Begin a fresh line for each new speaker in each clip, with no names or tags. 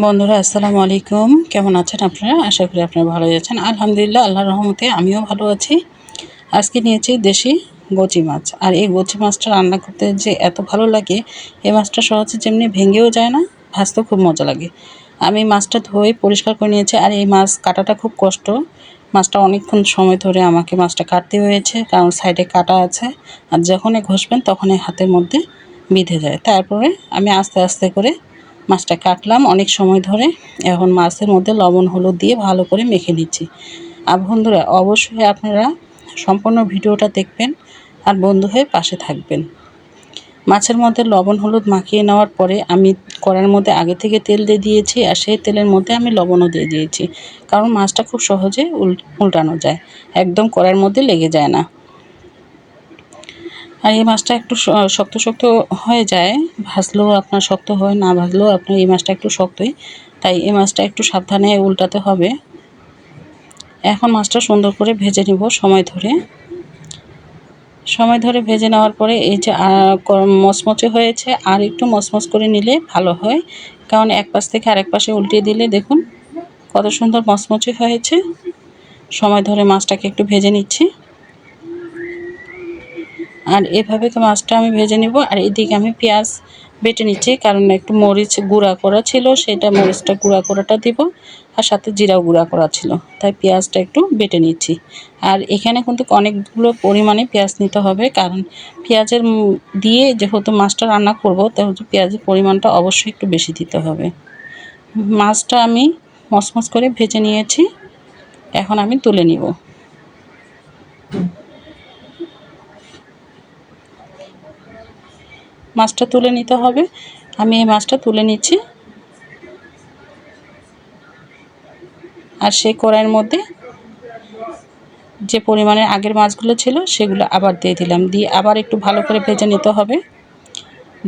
বন্ধুরা আসসালামু আলাইকুম, কেমন আছেন আপনারা? আশা করি আপনারা ভালোই আছেন। আলহামদুলিল্লাহ, আল্লাহর রহমতে আমিও ভালো আছি। আজকে নিয়েছি দেশি গচি মাছ, আর এই গচি মাছটা রান্না করতে যে এত ভালো লাগে। এই মাছটা সহজে যেমনি ভেঙেও যায় না, ভাজতেও খুব মজা লাগে। আমি মাছটা ধুয়ে পরিষ্কার করে নিয়েছি, আর এই মাছ কাটাটা খুব কষ্ট। মাছটা অনেকক্ষণ সময় ধরে আমাকে মাছটা কাটতে হয়েছে, কারণ সাইডে কাটা আছে, আর যখনই ঘষবেন তখনই হাতের মধ্যে বিঁধে যায়। তারপরে আমি আস্তে আস্তে করে মাছটা কাটলাম অনেক সময় ধরে। এখন মাছের মধ্যে লবণ হলুদ দিয়ে ভালো করে মেখে নিচ্ছি। আর বন্ধুরা অবশ্যই আপনারা সম্পূর্ণ ভিডিওটা দেখবেন আর বন্ধু হয়ে পাশে থাকবেন। মাছের মধ্যে লবণ হলুদ মাখিয়ে নেওয়ার পরে আমি কড়াইয়ের মধ্যে আগে থেকে তেল দিয়ে দিয়েছি, আর সেই তেলের মধ্যে আমি লবণও দিয়ে দিয়েছি, কারণ মাছটা খুব সহজে উল্টানো যায়, একদম কড়াইয়ের মধ্যে লেগে যায় না। আর এই মাছটা একটু শক্ত শক্ত হয়ে যায়, ভাজলেও আপনার শক্ত হয়, না ভাজলেও আপনার এই মাছটা একটু শক্তই, তাই এই মাছটা একটু সাবধানে উল্টাতে হবে। এখন মাছটা সুন্দর করে ভেজে নিব সময় ধরে ভেজে নেওয়ার পরে এই যে মচমচে হয়েছে, আর একটু মচমচ করে নিলে ভালো হয়, কারণ এক পাশ থেকে আরেক পাশে উল্টিয়ে দিলে দেখুন কত সুন্দর মচমচে হয়েছে। সময় ধরে মাছটাকে একটু ভেজে নিচ্ছি, আর এভাবে মাছটা আমি ভেজে নিব। আর এদিকে আমি পেঁয়াজ বেটে নিচ্ছি, কারণ একটু মরিচ গুঁড়া করা ছিল, সেটা মরিচটা গুঁড়া করাটা দিব, আর সাথে জিরাও গুঁড়া করা ছিল, তাই পেঁয়াজটা একটু বেটে নিচ্ছি। আর এখানে কিন্তু অনেকগুলো পরিমাণে পেঁয়াজ নিতে হবে, কারণ পেঁয়াজের দিয়ে যেহেতু মাছটা রান্না করব, তাহলে পেঁয়াজের পরিমাণটা অবশ্যই একটু বেশি দিতে হবে। মাছটা আমি মচমচ করে ভেজে নিয়েছি, এখন আমি তুলে নিব। মাছটা তুলে নিতে হবে, আমি এই মাছটা তুলে নিচ্ছি। আর সেই কড়াইয়ের মধ্যে যে পরিমাণে আগের মাছগুলো ছিল সেগুলো আবার দিয়ে দিলাম, দিয়ে আবার একটু ভালো করে ভেজে নিতে হবে।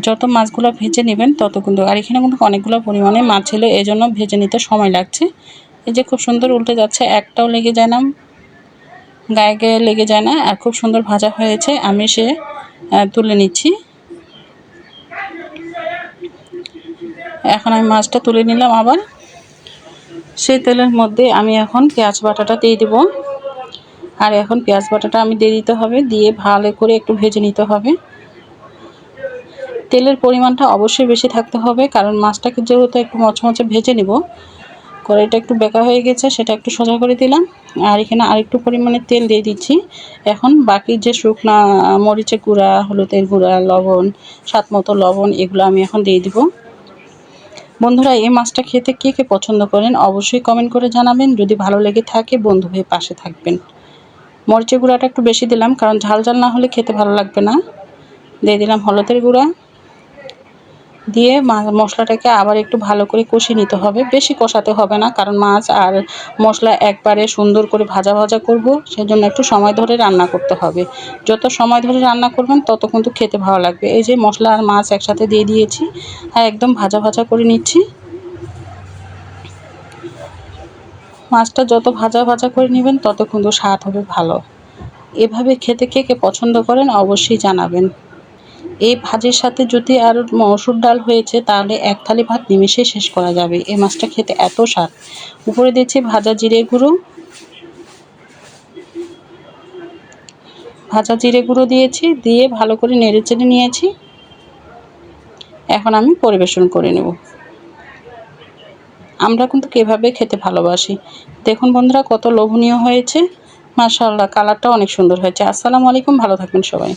যত মাছগুলো ভেজে নেবেন তত কিন্তু, আর এখানে কিন্তু অনেকগুলো পরিমাণে মাছ ছিল, এই জন্য ভেজে নিতে সময় লাগছে। এই যে খুব সুন্দর উল্টে যাচ্ছে, একটাও লেগে যায় না, গায়ে গায়ে লেগে যায় না, আর খুব সুন্দর ভাজা হয়েছে। আমি তুলে নিচ্ছি। এখন আমি মাছটা তুলে নিলাম, আবার সেই তেলের মধ্যে আমি এখন পেঁয়াজ বাটাটা দিয়ে দেব। আর এখন পেঁয়াজ বাটাটা আমি দিয়ে দিতে হবে, দিয়ে ভালো করে একটু ভেজে নিতে হবে। তেলের পরিমাণটা অবশ্যই বেশি থাকতে হবে, কারণ মাছটাকে যেহেতু একটু মচমচে ভেজে নিব। কড়াইটা একটু বেঁকা হয়ে গেছে, সেটা একটু সোজা করে দিলাম, আর এখানে আরেকটু পরিমাণে তেল দিয়ে দিচ্ছি। এখন বাকি যে শুকনা মরিচের গুঁড়া, হলুদের গুঁড়া, লবণ, স্বাদ মতো লবণ, এগুলো আমি এখন দিয়ে দিব। বন্ধুরা এই মাছটা খেতে কে কে পছন্দ করেন অবশ্যই কমেন্ট করে জানাবেন। যদি ভালো লেগে থাকে বন্ধু হয়ে পাশে থাকবেন। মরিচের গুঁড়াটা একটু বেশি দিলাম, কারণ ঝাল ঝাল না হলে খেতে ভালো লাগবে না। দিয়ে দিলাম হলুদের গুঁড়া, দিয়ে মশলাটাকে আবার একটু ভালো করে কষিয়ে নিতে হবে, বেশি কষাতে হবে না, কারণ মাছ আর মশলা একবারে সুন্দর করে ভাজা ভাজা করব, সেজন্য একটু সময় ধরে রান্না করতে হবে। যত সময় ধরে রান্না করবেন তত কিন্তু খেতে ভালো লাগবে। এই যে মশলা আর মাছ একসাথে দিয়ে দিয়েছি, আর একদম ভাজা ভাজা করে নিচ্ছি। মাছটা যত ভাজা ভাজা করে নেবেন তত কিন্তু স্বাদ হবে ভালো। এভাবে খেতে কে কে পছন্দ করেন অবশ্যই জানাবেন। এই ভাজির সাথে যদি আর মসুর ডাল হয়েছে, তাহলে এক থালি ভাত নিমেষে শেষ করা যাবে। এই মাছটা খেতে এত স্বাদ। উপরে দিচ্ছি ভাজা জিরে গুঁড়ো দিয়েছি, দিয়ে ভালো করে নেড়ে চেড়ে নিয়েছি। এখন আমি পরিবেশন করে নেব। আমরা কিন্তু এভাবে খেতে ভালোবাসি। দেখুন বন্ধুরা কত লোভনীয় হয়েছে, মাশাআল্লাহ, কালারটা অনেক সুন্দর হয়েছে। আসসালামু আলাইকুম, ভালো থাকবেন সবাই।